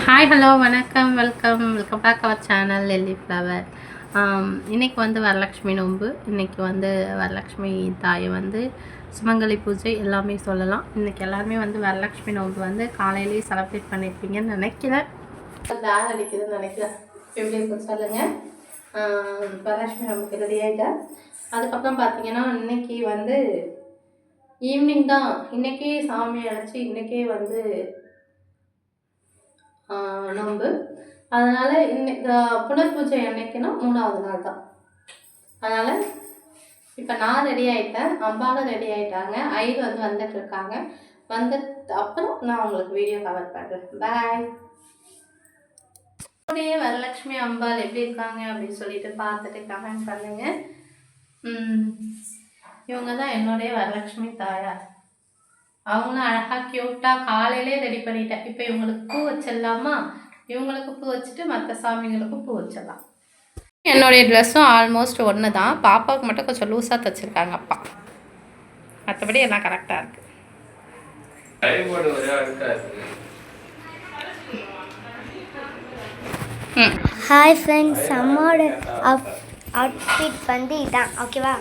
Hi hello வணக்கம் welcome back our channel lily flower. இன்றைக்கி வந்து வரலட்சுமி நோன்பு. இன்றைக்கி வந்து வரலட்சுமி தாயை வந்து சுமங்கலி பூஜை எல்லாமே சொல்லலாம். இன்றைக்கி எல்லாருமே வந்து வரலட்சுமி நோன்பு வந்து காலையிலேயே செலிப்ரேட் பண்ணியிருப்பீங்கன்னு நினைக்கிறேன். பேர் அடிக்குதுன்னு நினைக்கிறேன். எப்படி இருக்கும் சொல்லுங்கள். வரலட்சுமி நோன்புக்கு ரெடி ஆகிட்டேன். அதுக்கப்புறம் பார்த்தீங்கன்னா இன்றைக்கி வந்து ஈவினிங் தான், இன்றைக்கே சாமி அழைச்சி இன்றைக்கே வந்து நோன்பு. அதனால் இன்னைக்கு புனர் பூஜை அன்னைக்குன்னா 3வது நாள் தான். அதனால் இப்போ நான் ரெடி ஆகிட்டேன், அம்பாலும் ரெடி ஆகிட்டாங்க, ஐயர் வந்து வந்துட்டுருக்காங்க. வந்துட்டு அப்புறம் நான் உங்களுக்கு வீடியோ கவர் பண்ணுறேன். பாய். வரலட்சுமி அம்பாள் எப்படி இருக்காங்க அப்படின்னு சொல்லிட்டு பார்த்துட்டு கமெண்ட் பண்ணுங்கள். இவங்க தான் என்னுடைய வரலட்சுமி தாயார். அவங்களும் அழகாக க்யூட்டாக காலையிலே ரெடி பண்ணிட்டேன். இப்போ இவங்களுக்கு பூ வச்சிடலாமா? இவங்களுக்கு பூ வச்சுட்டு மற்ற சாமிங்களுக்கும் பூ வச்சிடலாம். என்னுடைய ட்ரெஸ்ஸும் ஆல்மோஸ்ட் ஒன்று தான். பாப்பாவுக்கு மட்டும் கொஞ்சம் லூஸாக தைச்சிருக்காங்க அப்பா. மற்றபடி எல்லாம் கரெக்டாக இருக்குது. ஹாய் ஃப்ரெண்ட்ஸ், அம்மாவோட அவுட்ஃபிட் வந்து இதான். ஓகேவா?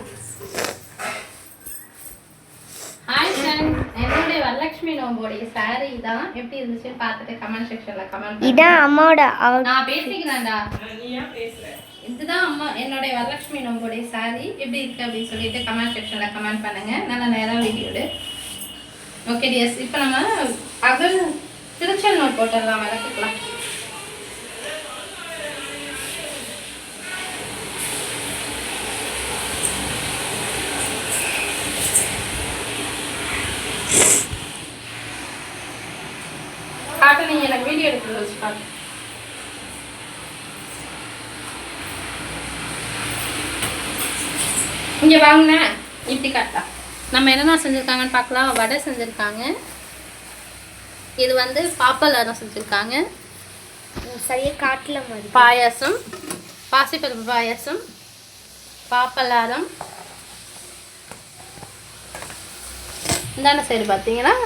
ஹாய் ஃப்ரெண்ட்ஸ், என்னுடைய வரலட்சுமி நோம்போடைய சாரி தான். எப்படி இருந்துச்சுன்னு பார்த்துட்டு கமெண்ட் செக்ஷனில் கமெண்ட். இதான் அம்மாவோட நான் பேசிக்கிறேன்டா. இதுதான் அம்மா என்னுடைய வரலட்சுமி நோம்போடைய சாரி. எப்படி இருக்குது அப்படின்னு சொல்லிட்டு கமெண்ட் செக்ஷனில் கமெண்ட் பண்ணுங்கள். நல்ல நேரம் வீடியோடு. ஓகே டியர்ஸ், இப்போ நம்ம அகல் திருச்சல் நோட் போட்டுடலாம், விளக்குக்கலாம். காட்டு, நீங்கள் எனக்கு வீடியோ எடுத்து வச்சு காட்டு. இங்கே வாங்கினேன், இப்படி காட்டா. நம்ம என்னென்ன செஞ்சுருக்காங்கன்னு பார்க்கலாம். வடை செஞ்சுருக்காங்க, இது வந்து பாப்பலாரம் செஞ்சுருக்காங்க, சரியாக காட்டில் மாதிரி பாயாசம், பாசிப்பருப்பு பாயாசம், பாப்பலாரம். இந்தாண்ட சைடு பார்த்தீங்கன்னா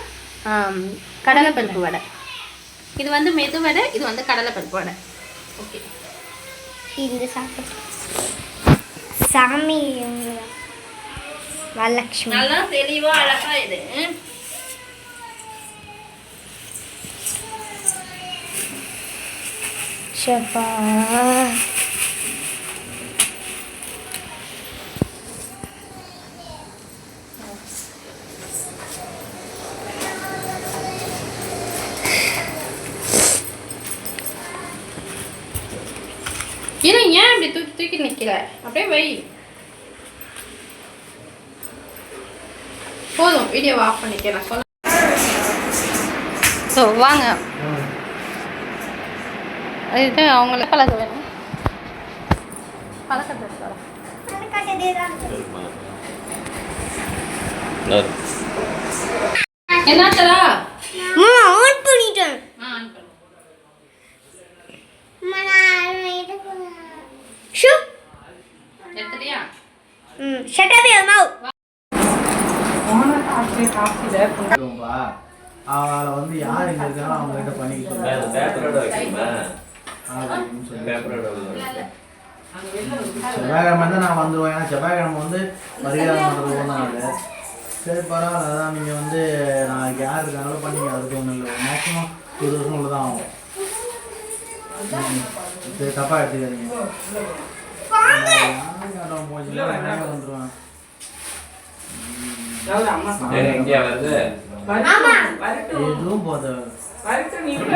கடலைப்பருப்பு வடை. இது வந்து மெது வடை, இது வந்து கடலைப்பருப்பு வடை. ஓகே, இந்த சாமி வரலட்சுமி நல்லா தெளிவா அழகா இது. ஷப்பா, இரு, ஏன் அப்படி தூக்கி தூக்கி நிற்கிற? அப்படியே வை. போதும், வீடியோவை ஆஃப் பண்ணிக்கிறேன். சொல்ல ஸோ வாங்க, இது அவங்களுக்கு பழக வேணும். பழக்கத்தை என்னத்தரா ஆன் பண்ணிட்டேன். எடுத்துட்டியா? Shut up your mouth. அவளை வந்து யார் இங்க இருக்காங்களோ அவங்க கிட்ட பண்ணிக்கிட்டு செவ்வாய்க்கிழமை வந்து நான் வந்துடுவேன். ஏன்னா செவ்வாய்க்கிழமை வந்து மரியாதை பண்ணுறது ஒன்றும் ஆகுது. சரி பரவாயில்ல, அதான் நீங்கள் வந்து நாளைக்கு யார் இருக்காங்களோ பண்ணிங்க, அதுக்கு ஒன்றும் இல்லை. மேக்ஸிமம் 2 வருஷம் உள்ள தான் ஆகும். சரி, தப்பாக எடுத்துக்காதீங்க. வந்துடுவேன். எதுவும் போத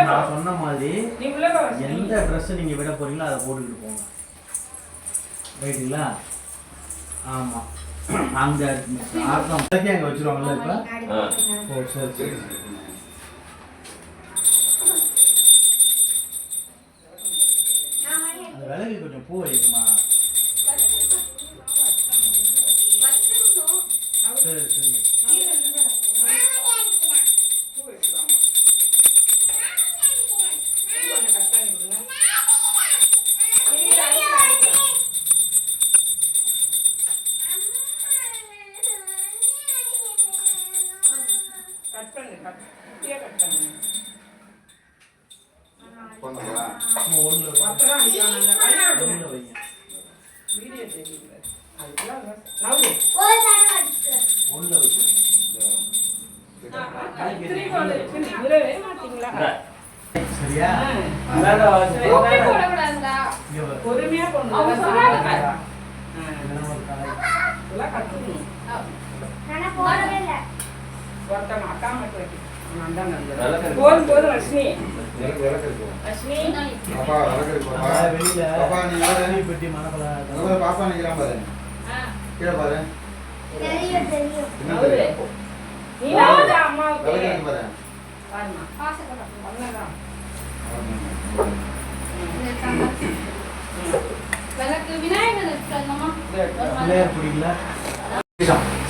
நான் சொன்ன மாதிரி எந்த ட்ரெஸ் நீங்க விட போறீங்களோ அதை போட்டுக்கிட்டு போங்க. ரைட்டுங்களா? ஆமா, அந்த அர்த்தம் அங்க வச்சிருவாங்கல்ல இப்ப. ஓ சரி சரி. அந்த விலகு கொஞ்சம் பூ வைக்குமா? சரி சரி. கட் பண்ணு, கட் பண்ணு. போனதா ஒண்ணு வைங்க வீடியோ தெரியுது அதுக்கெல்லாம் நவுரு ஒரு தடவை அடிச்சு ஒண்ணு வைங்க விடவே மாட்டீங்களா சரியா பொறுமையா கொண்டு இதெல்லாம் கத்துக்கணும் நான் போடவே இல்லை ஒருத்தன் அக்கா மட்டும் வைக்கணும் போதும் போதும் ரஷ்மி ரஷ்மி வெளியில பெட்டி மனப்பல பாப்பா நிக்கிறான் பாரு கீழே பாரு தெரியும் தெரியும் நவுரு நீ நவுரு அம்மாவுக்கு விளக்கு பாரு பாருமா பாசப்படும் அவ்வளவுதான் பிள்ளையார் பிடிக்கல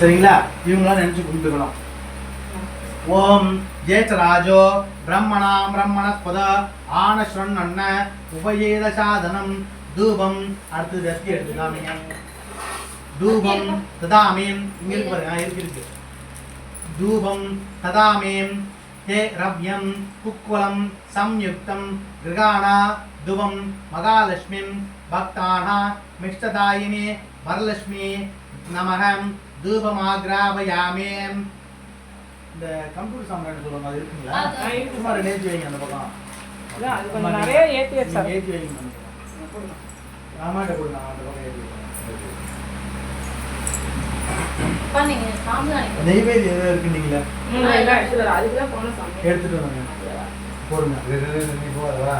சரிங்களா இவங்களாம் நினைச்சு கும்பிட்டுக்கணும் ஓம் ஜேச்சராஜோ பிரம்மணாம் பிரம்மணஸ்பத ஆனஸ்வன் அண்ண உபயேத சாதனம் தூபம் அடுத்து வெத்தி எடுத்துக்காமீங்க தூபம் ததாமீம் இங்க இருக்கு பாருங்க இருக்கு தூபம் ததாமீம் ஹே ரவ்யம் குக்வலம் சம்யுக்தம் கிருகாணா துவம் மகாலட்சுமிம் பக்தானா மிஷ்டதாயினே வரலட்சுமி நமகம் தூபமாகிராவயாமே. இந்த கம்ப்யூட்டர் சாம்பிராணி சொல்லுவாங்க அது இருக்குங்களா? சும்மா ரெண்டு ஏற்றி வைங்க அந்த பக்கம். அது கொஞ்சம் நிறைய ஏற்றி வச்சா ஏற்றி வைங்க. ஆமாட்ட கொடுங்க அந்த பக்கம் ஏற்றி வைங்க. நெய்வேத்தியம் எதாவது இருக்குன்னீங்களா? அதுக்குதான் போன சாமி எடுத்துட்டு வாங்க போடுங்க. நீ போவா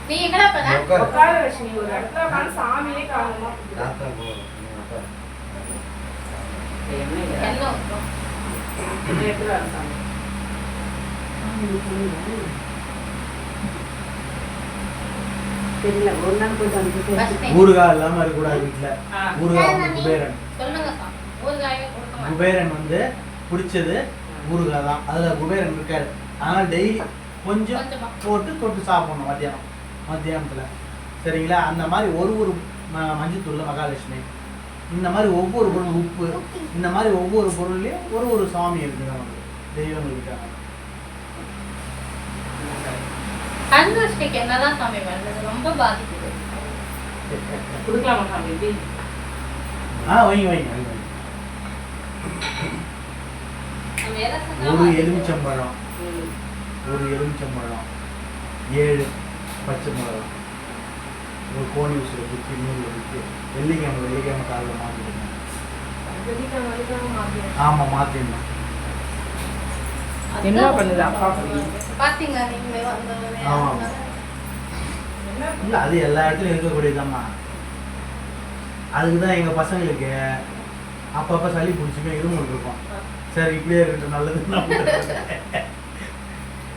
நீ எங்கடா போற? உட்கார வச்சு நீ ஒரு இடத்துல உட்காந்து சாமியே காரணமா தாத்தா போ எல்லாம் தெரியல ஒரு நாள் போயிட்டு ஊறுகாய் இல்லாம இருக்கக்கூடாது வீட்டுல. ஊறுகாய் வந்து குபேரன். சொல்லுங்க சாமி. ஊறுகாயே கொடுக்க மாட்டேன். குபேரன் வந்து பிடிச்சது ஊறுகாய் தான். அதுல குபேரன் இருக்காரு. அதனால டெய்லி கொஞ்சம் போட்டு தொட்டு சாப்பிடணும் மத்தியானத்துல. சரிங்களா? அந்த மாதிரி ஒரு மஞ்சத்தூள்ல மகாலட்சுமி, இந்த மாதிரி ஒவ்வொரு பொருள் உப்பு, இந்த மாதிரி ஒவ்வொரு பொருள்லயும் ஒரு சாமி இருக்குது நமக்கு, தெய்வங்கள் இருக்காங்க. கண்திருஷ்டிக்கு என்னதான் சாமி பண்ணுறது? ரொம்ப பாதிக்குது. கொடுக்கலாமா சாமி? வைங்க. நம்ம எதை ஒரு செஞ்சாலும் எலுமிச்சம்பழம், 7 பச்சை மிளகாய், ஒரு கோணி உசுரை குத்தி நூலில் குத்தி வெள்ளிக்கிழமை காலையில் மாற்றிடுங்க. ஆமாம் மாற்றிடணும். என்ன பண்ணுது அப்பா? பாத்தீங்களா நீங்களே வந்தவங்க? ஆமாம். இல்லை அது எல்லா இடத்துலையும் இருக்கக்கூடியதாம்மா. அதுக்கு தான் எங்கள் பசங்களுக்கு அப்பப்போ சளி பிடிச்சிமே இருமல் இருக்கும். சரி இப்படியே இருக்கட்டும் நல்லது.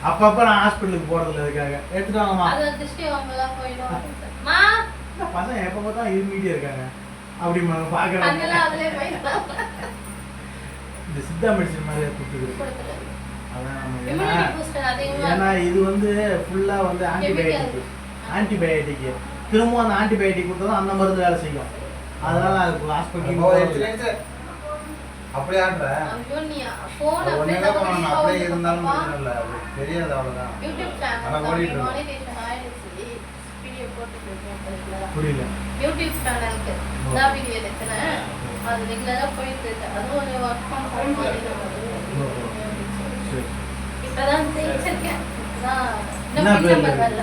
அப்பப்போ நான் ஹாஸ்பிட்டலுக்கு போகிறதில்ல, அதுக்காக எடுத்துட்டு வாங்கம்மா. அது திருஷ்டி அவங்களாம் போயிடும். மா பசங்க எப்போ பார்த்தா இருமிட்டே இருக்காங்க. அப்படி பார்க்குறாங்க. அங்கெல்லாம் அதுலேயே போயிடலாம். இந்த சித்தா மெடிசன் மாதிரி கொடுத்துருக்கு. கொடுத்துரு. அதான் நம்ம Immunity booster அதிகமா ஏன்னா இது வந்து ஃபுல்லாக வந்து ஆன்டிபயோட்டிக்கு திரும்ப அந்த ஆன்டிபயோட்டிக் கொடுத்தா தான் அந்த மருந்து வேலை செய்யும். அதனால அதுக்கு ஹாஸ்பிட்டல் அப்படியே ஆடுற ஐயோ, நீ phone அது அப்படியே ஒண்ணுதான் பண்ணணும். நம்ம அப்படியே வீட்டுல இருந்தாலும் போப்பா. பிரச்சனை இல்லை. அது தெரியாது அவ்வளோதான். YouTube channel ஆனா ஓடிட்டு இருக்கு. monetization ஆயிடுச்சு. வீடியோ போட்டுட்டு இருக்கேன். புரியல. யூடியூப் சேனலுக்கு தான் வீடியோ எடுக்கிறேன். அது ரெகுலராக போயிட்டு இருக்கு. அதுவும் ஒரு ஒர்க் ஃப்ரம் ஹோம் மாதிரி சரி. இப்போதான் ஜெயிச்சிருக்கேன். என்ன பேர் நம்பர் இருக்கு? வரல.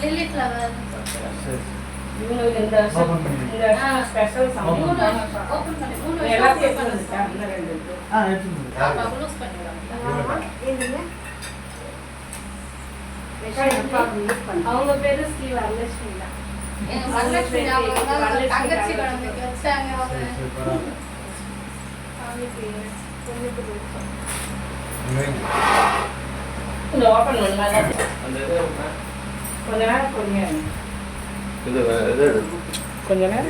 Lily flower. சரி. இவங்களுக்கு இந்த Open பண்ணி. ஸ்பெஷல் சாமி Open ஓப்பன் பண்ணி 3 எல்லாத்தையும் வருஷம் எடுத்து வந்துட்டா இன்னும் 2 இருக்கு. எடுத்துங்க. க்ளோஸ் பண்ணிடுவாங்க. அவங்க பேரு ஸ்ரீ வரலட்சுமி தான். எங்க வரலட்சுமி அவங்க தான் தங்கச்சி குழந்தைக்கு வச்சாங்க. அவங்க சரி, பரவாயில்ல. அவங்களுக்கு கொஞ்சம் பிடிக்கும். இந்த ஓப்பன் பண்ணலாம். கொஞ்ச நேரம் கொஞ்ச நேரம்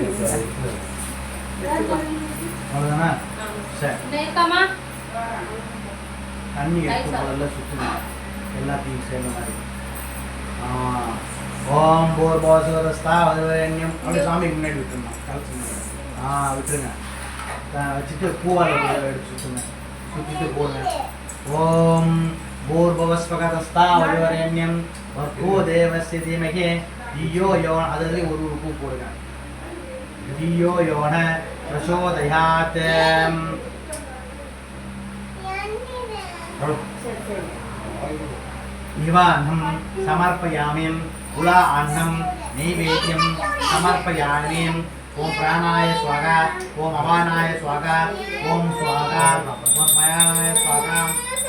அவ்வளோதானே? சரி. நேக்கமா தண்ணி எடுத்து முதல்ல சுற்றுங்க. எல்லாத்தையும் சேர்ந்த மாதிரி. ஓம் போர் போசரஸ்தா வதரண்யம் அப்படி சாமிக்கு முன்னாடி விட்டுருணும். கலச்சு விட்டுருங்க. வச்சுட்டு பூவால் எடுத்து சுற்றுங்க. சுற்றிட்டு போடுங்க. ஓம் பூர்வஸ்வகதஸ்தாவரிவரேண்யம் வர்கோ தேவஸ்ய தீமஹி தியோ யோன அதுல ஒரு பூ போடுங்க தியோ யோன பிரசோதயாத் நிவானம் சமர்ப்பயாமிம் உலா அன்னம் நைவேத்யம் சமர்ப்பயாமிம் ஓம் பிராணாய ஸ்வாகா ஓம் அபானாய ஸ்வாகா ஓம் ஸ்வாகா ஓம் மயானாய ஸ்வாகா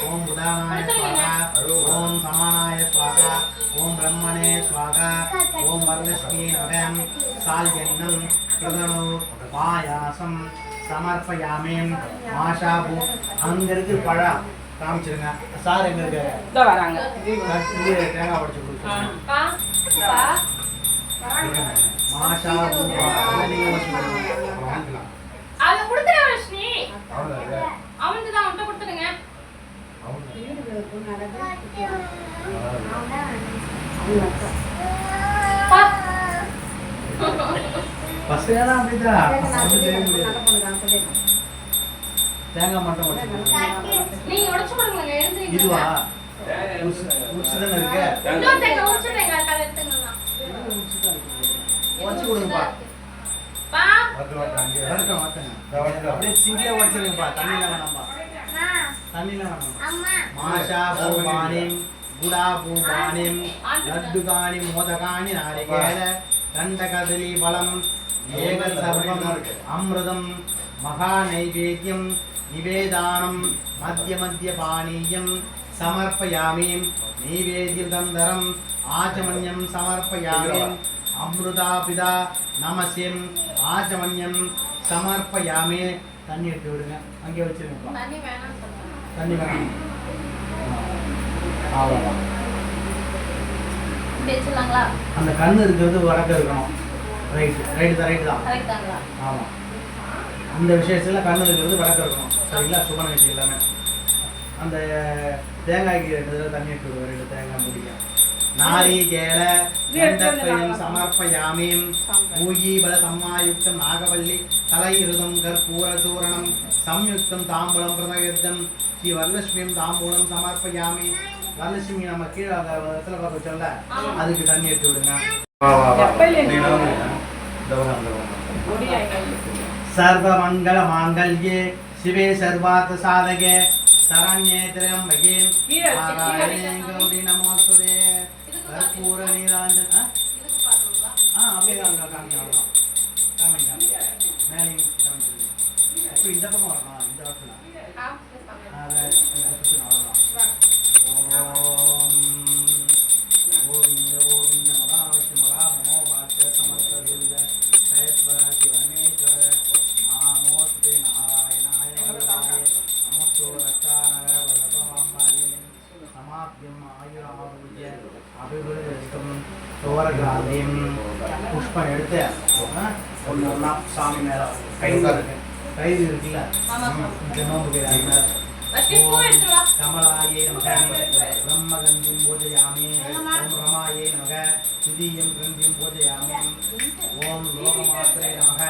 ஓம் உதானாய ஸ்வாகா ஓம் சமானாய ஸ்வாகா ஓம் பிரம்மணே ஸ்வாகா ஓம் வரலட்சுமி நமகம் சால்யன்னம் பிரதனோ பாயாசம் சமர்ப்பயாமிம் மாஷாபு அங்க இருக்கு பழம் காமிச்சிருங்க சார் எங்க இருக்கு இதோ வராங்க இங்கே தேங்காய் உடைச்சு கொடுத்துருங்க பா பா மாஷாபு நீங்க வச்சுக்கோங்க வாங்கிக்கலாம் அத கொடுத்துற ரஷ்மி அவ்வளோ அவனுக்கு தான் அவன்கிட்ட கொடுத்துடுங்க பா பசங்க அப்படிதான் ஒண்ணும் செய்ய முடியாது. தேங்காய் மட்டும் உடைச்சு நீங்க உடைச்சு கொடுங்க எழுந்துங்க இதுவா உரிச்சுதானே இருக்கு இன்னொரு தேங்காய் உடைச்சுடுங்க கலை எடுத்துங்கண்ணா உடச்சு கொடுங்கப்பா பா பத்து வாட்டி அங்கே வணக்கம் வணக்கங்க அப்படியே சிங்கியா உடச்சிருங்கப்பா தண்ணியில வேணாம்ப்பா தண்ணியில வேணாம் அம்மா மாஷா பூபானிம் குடா பூபானிம் லட்டுகானி மோதகானி நாரிகேல கண்டகதலி பலம் ஏக சர்வம் அமிர்தம் மகா நைவேத்யம் நிவேதானம் மத்திய மத்திய பானீயம் சமர்ப்பயாமி நைவேத்யதந்தரம் ஆச்சமன்யம் சமர்ப்பயாமி அமிர்தாபிதா நமசியம் ஆச்சமன்யம் சமர்ப்பயாமி தண்ணி எடுத்து விடுங்க அங்கே வச்சிருங்கப்பா தண்ணி வேணாம் சொல்லுங்க தண்ணி வேணும் அவ்வளோதான் பேசலாங்களா அந்த கண்ணு இருக்கிறது வடக்க இருக்கணும் ரைட்டு தான் கரெக்டாங்களா ஆமாம் இந்த விஷயத்துல கண்ணு இருக்கிறது வடக்க இருக்கணும் சரிங்களா சுப நிகழ்ச்சி எல்லாமே அந்த தேங்காய்க்கு 2 தடவை தண்ணி எடுத்து விடுவோம் 2 தேங்காய் முடிக்க நாரீகேல கண்டத்வயம் சமர்ப்பயாமீம் பூயீபல சம்மாயுக்தம் நாகவல்லி தலையிருதம் கற்பூர சூரணம் சம்யுக்தம் தாம்பூலம் பிரதகர்த்தம் ஸ்ரீ வரலட்சுமியும் தாம்பூலம் சமர்ப்பயாமி வரலட்சுமி நம்ம கீழே இடத்துல பார்க்க சொல்ல அதுக்கு தண்ணி எடுத்து விடுங்க சர்வ மங்கள மாங்கல்யே சிவே சர்வார்த்த சாதகே சரண்யே திரயம்பகே நாராயணே கௌரி நமோஸ்துதே கற்பூர நீராஞ்சன இதுக்கு பாத்துங்களா அப்படியே அங்கே காமிங்க அவ்வளோதான் காமிங்க மேலே காமிச்சிருங்க இப்போ இந்த பக்கம் வரணும் இந்த இடத்துல அதை அவ்வளோதான் ஓம் கோவிந்த கோவிந்த மகாவிஷ்ணு மகா மனோபாஷ்ய சமர்த்த துரித ஜெயத்வராசி வனேஸ்வர நமோஸ்தே நாராயணாய வல்லபாய நமஸ்தோ ரத்தானக வல்லபாமாலினி சமாப்தியம் ஆயுராரோக்கிய அபிவிருத்தம் சோரகிராந்தியம் புஷ்பம் எடுத்து ஒன்று ஒன்றா சாமி மேலே கயிறு இருக்குல்ல நோம்பு கயிறு கமலாயே நமக பிரம்மகந்திம் பூஜயாமி ஓம் ரமாயே நமக திருதீயம் கிரந்தியம் பூஜயாமி ஓம் லோகமாத்திரே நமக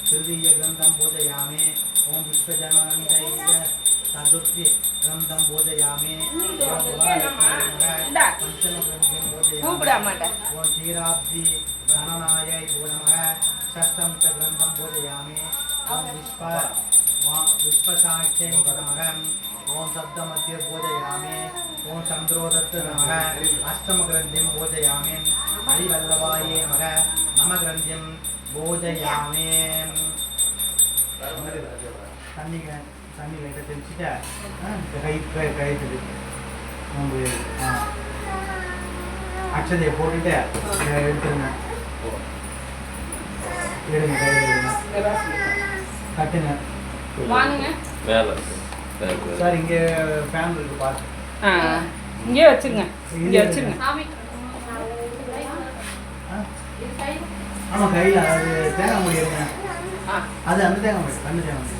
திருதீய கிரந்தம் பூஜயாமி ஓம் விஸ்வஜனநந்தைய சதுர்த்தி கிரந்தம் பூஜயாமி பஞ்சம கிரந்தியம் பூஜயாமி ஓம் க்ஷீராப்தி கணநாயை நமக षष्ठं च ग्रन्थं पूजयामि ओम विश्वसाख्यै नमः ओम शब्दमध्ये पूजयामि ओम चन्द्रोदत्त नमः अष्टमग्रन्थिं पूजयामि हरिवल्लभाय नमः नवग्रन्थिं पूजयामि தண்ணி லைட்டாக தெளிச்சுட்டு கை நோம்பு அக்ஷதையை போட்டுட்டு எடுத்துருங்க எடுங்க கட்டுங்க வாங்குங்க சார் இங்கே ஃபேன் இருக்கு பார்த்து இங்கே வச்சிருங்க இங்கே வச்சிருங்க சாமி ஆமாம் கையில் அது தேங்காய் முடியுங்க அது அந்த தேங்காய் முடியும் கண்ணு தேங்காய் முடியும்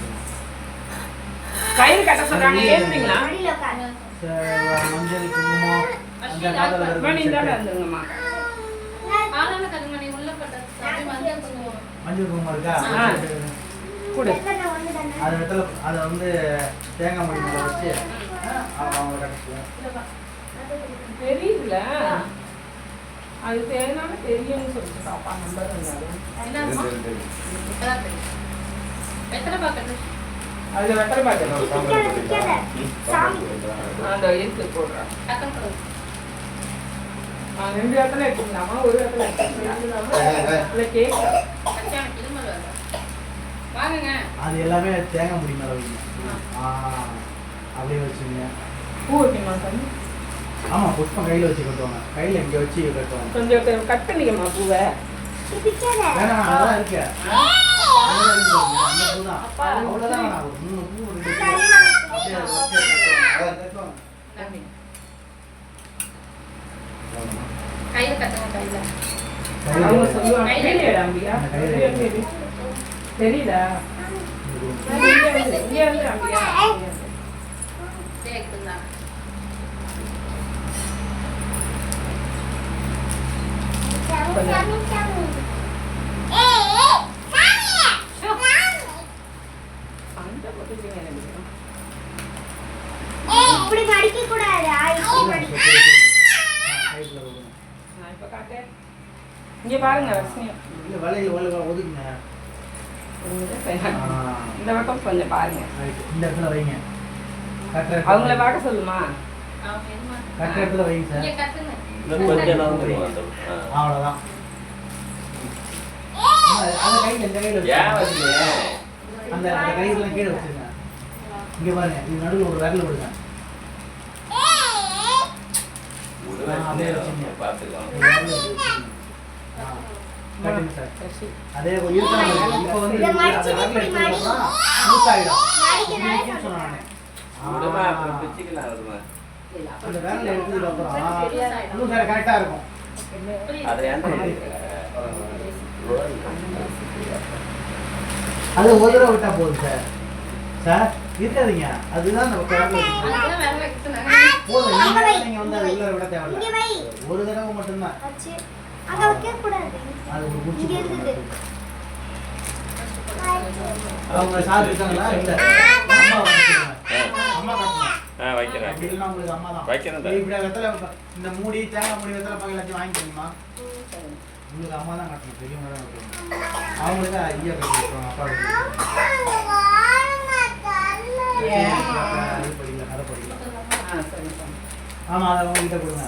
கயிறு கட்ட சொல்றாங்க ஏத்துறீங்களா அடியில உட்காரு. மஞ்சள் குங்குமம் அந்த காலத்தில் வேணும் இந்த வந்துருங்கம்மா ஆளான கருமணி உள்ள பட்டது சாமி மஞ்சள் குங்குமம் மஞ்சள் குங்குமம் இருக்கா கொடு எத்தனை ஒண்ணு தானே? அது இடத்துல அதை வந்து தேங்காய் முடி மேலே வச்சு அவங்க கட்டிக்குவேன். தெரியுதுல அது தேவையான தெரியும்னு சொல்லிட்டு பாப்பா நம்பர் வந்தாலும் என்னம்மா? இப்பதான் தெரியும். வெத்தலை பாக்கு அதுல வெத்தலை பார்க்கணும் நிக்காத. சாமி. அந்த இருக்கு போடுறேன் டக்குன்னு கொடு. 2 இடத்துல எடுத்துக்கலாமா ஒரு இடத்துல எடுத்துக்கலாமா இல்லை கேக் கட்டியான கிளம்பல் வேலை. வாங்குங்க. அது எல்லாமே தேங்காய் முடி மேலே வைங்க. அப்படியே வச்சுங்க. பூ வைக்கணுமா சாமி ஆமாம், புஷ்பம் கையில் வச்சு கட்டுவாங்க. கையில் இங்கே வச்சு கட்டுவாங்க. கொஞ்சம் கட் பண்ணிக்கமா பூவை நிக்காத. வேணாம், அதெல்லாம் இருக்கு. அதெல்லாம் இருக்கு பாருங்க. அந்த பூ தான். அவ்வளோதான் வேணாம். ஒரு 3 பூ ரெண்டு பூ. அப்படியே அதை வச்சு கட்டுவாங்க. அதை கட்டுவாங்க. கையில கட்டுங்க கையில. அவங்க கையில் சொல்லுவாங்க தெரியல அம்பியா தெரியல இங்கே வந்து அம்பியா கேக்குதா? சாமி, சாமி. சண்டை போட்டுக்கிறீங்க எனக்கு இப்படி மடிக்க கூடாது. இப்படி மடிக்க. கையில் கொடுங்க. நான் இப்போ காட்டேன் இங்கே பாருங்க ரசனியம் இல்லை, வேலையில் ஒதுக்குங்க. இந்த பக்கம் கொஞ்சம் பாருங்க ரைட்டு. இந்த இடத்துல வைங்க. கட்டுற இடத்துல அவங்கள வைங்க. பார்க்க சொல்லுமா அவங்க என்னமா? கட்டுற இடத்துல வைங்க சார். இங்க கட்டுங்க. அவ்வளோதான். அந்த கையில் இந்த கையில் வச்சுருங்க. அந்த கையில் கீழே வச்சுருங்க. இங்கே பாருங்க, இது நடுவில் ஒரு விரல் விடுங்க. அப்படியே வச்சுங்க. கட்டுங்க சார். அதே இருக்காங்க. இப்போ வந்து இதை அந்த மடிச்சு விரல் இப்படி எடுத்ததுக்கப்புறம் லூஸ் ஆகிடும். மடிக்க சொன்னேன் நானு. இல்ல, அந்த விரல் எடுத்ததுக்கப்புறம் லூஸ் ஆகி கரெக்டாக இருக்கும். அது ஒரு தடவை விட்டா போதும் சார். சார் இருக்காதீங்க, அதுதான் நம்ம விரல்ல இருக்கு. அதுதான் வேலை வைக்கணும். போதும், நீங்க வந்து அது உள்ள விட தேவையில்ல. இங்க வை. ஒரு தடவை மட்டும்தான். வச்சு. அங்க வைக்க கூடாது. அது ஒரு குச்சி இங்க போட்டுருங்க. இருக்குது. அவங்க சார் இருக்காங்களா? இல்ல. அம்மா வைக்கணும். அம்மா கட்டணும். வைக்கிறேன் அப்படி இல்லைன்னா உங்களுக்கு அம்மா தான். வைக்கிறேன். இப்படி வெத்தலை இந்த மூடி தேங்காய் மூடி வெத்தலை பாக்கு எல்லாத்தையும் வாங்கிக்கணுமா? உங்களுக்கு அம்மா தான் கட்டணும், பெரியவங்க தான் கட்டணும். அவங்களுக்கு ஐயா கட்டி விட்டுருவாங்க, அப்பா கட்டி விட்டுருவாங்க. அது படிக்கலாம், அதை படிக்கலாம். சரி சரி ஆமா, அதை அவங்ககிட்ட கொடுங்க.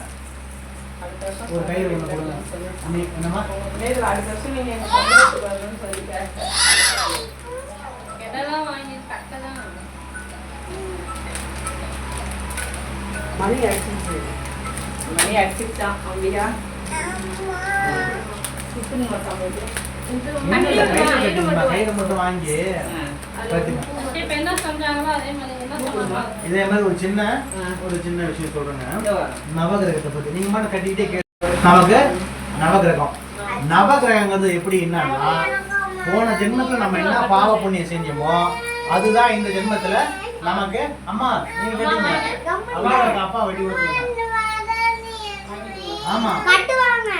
ஒரு கையில் ஒன்று கொடுங்க. என்னம்மா? நேரில் அடுத்த வருஷம் நீங்கள் எங்கள் சந்தோஷத்துக்கு வரணும்னு சொல்லிட்டேன் எதெல்லாம் வாங்கி கட்டதான். மணி அடிச்சிருச்சு மணி அடிச்சிருச்சான் அப்படியா சுற்றுங்க சமைச்சு இல்ல, கையில கட்டுங்கம்மா. கையில மட்டும் வாங்கி கட்டுங்க. இப்ப என்ன செஞ்சாங்களோ அதே மாதிரி என்ன சொன்னாங்க? இதே மாதிரி ஒரு சின்ன விஷயம் சொல்றேங்க. நவகிரகத்தை பத்தி நீங்க மட்டும் கட்டிக்கிட்டே நமக்கு நவகிரகம். நவகிரகங்கிறது எப்படி என்னன்னா, போன ஜென்மத்துல நம்ம என்ன பாவ புண்ணியம் செஞ்சோமோ அதுதான் இந்த ஜென்மத்துல நமக்கு. அம்மா நீங்க கேட்டீங்க, அப்பா வெட்டி கொடுத்துருங்க. ஆமா, கட்டுவாங்க.